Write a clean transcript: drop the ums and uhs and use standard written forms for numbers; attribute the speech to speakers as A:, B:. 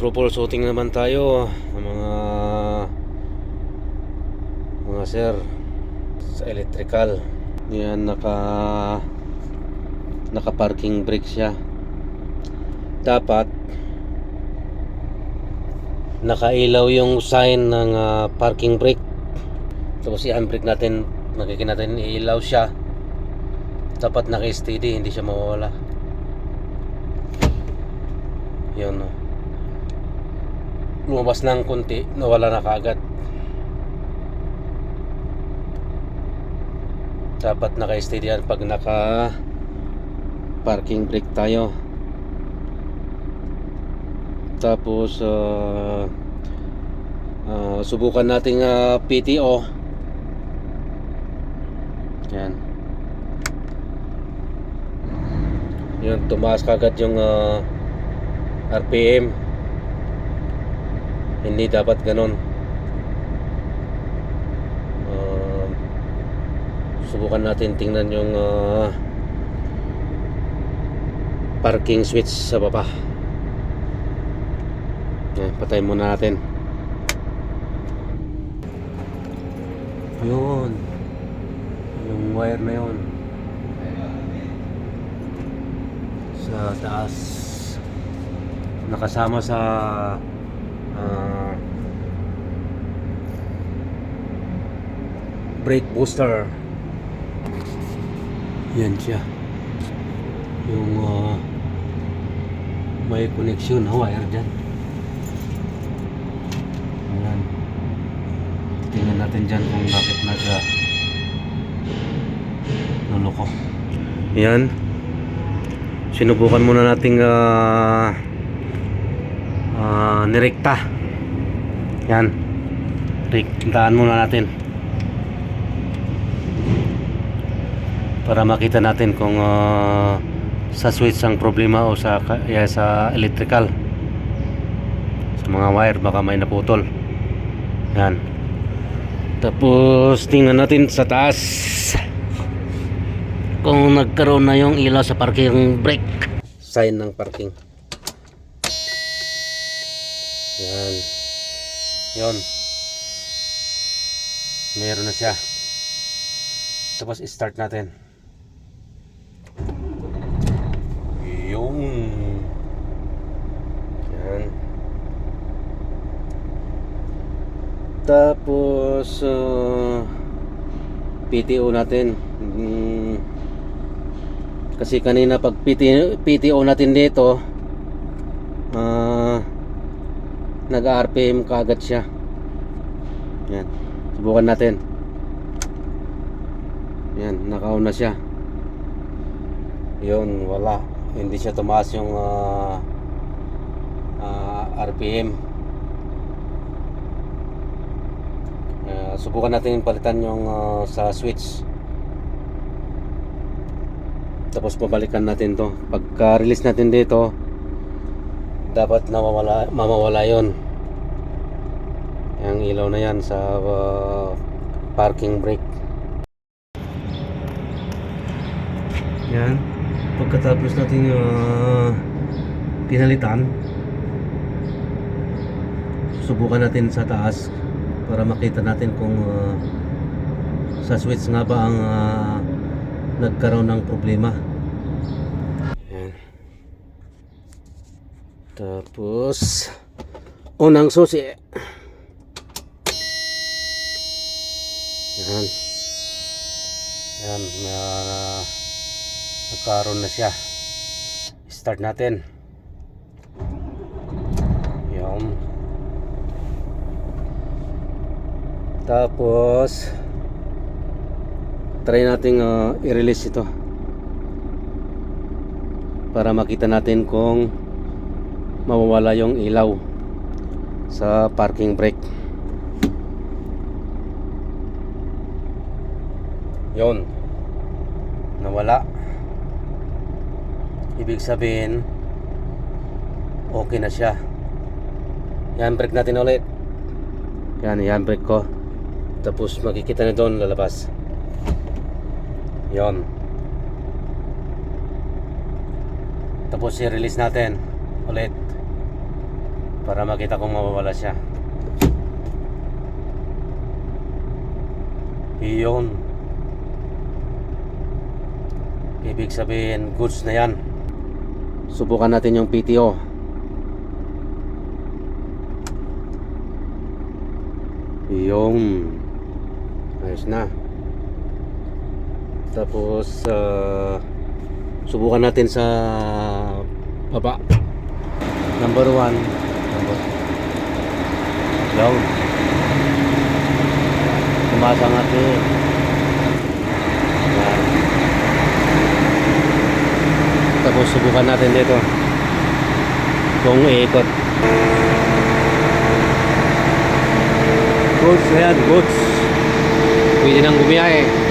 A: Troubleshooting naman tayo mga sir sa electrical. Yan, naka parking brake siya. Dapat nakailaw yung sign ng parking brake. Tapos i-handbrake natin, nakikita natin ilaw siya. Dapat naka-steady, hindi siya mawawala. Yun, lumabas ng konti, nawala na kaagad. Dapat naka-steady yan pag naka parking brake tayo. Tapos subukan nating PTO. Yan. Yun, tumaas kagad yung RPM. Hindi dapat ganon. Subukan natin tingnan yung parking switch sa baba. Yan, patayin muna natin. Yun, yung wire na yun sa taas, nakasama sa brake booster. Yan siya, yung may connection na wire dyan. Ayan, tingnan natin dyan kung bakit nuloko. Yan, sinubukan muna nating nirekta. Yan, rektaan muna natin para makita natin kung sa switch ang problema o sa electrical. Sa mga wire baka may naputol. Yan, tapos tingnan natin sa taas kung nagkaroon na yung ilaw sa parking brake, sign ng parking. Yan, yun, meron na siya. Tapos start natin. Yung yan, tapos PTO natin. Kasi kanina pag PTO natin dito, nag-RPM kaagad siya. Yan, subukan natin. Yan, naka-on na siya. Yun, wala, hindi siya tumaas yung RPM. Subukan natin palitan yung sa switch. Tapos pabalikan natin to. Pagka release natin dito, dapat mamawala yon, yung ilaw na yan sa parking brake. Yan, pagkatapos natin pinalitan, susubukan natin sa taas para makita natin kung sa switch nga ba ang nagkaroon ng problema. Yan. Tapos unang susi. Yan. Yan, nagkaroon na siya. Start natin. Yan. Tapos try nating i-release ito para makita natin kung mawawala yung ilaw sa parking brake. Yon, nawala. Ibig sabihin okay na siya. I-handbrake natin ulit. Yan, i-handbrake ko. Tapos makikita na doon lalabas. Yon. Tapos i-release natin ulit. para makita kung mawawala siya. Iyon, ibig sabihin goods na yan. Subukan natin yung PTO. Iyon, ayos na. Tapos subukan natin sa baba. Number 1, down. Tumasang natin. Yan. Tapos subukan natin dito kung iikot. Goods na yan, goods. Pwede nang bumiyahe.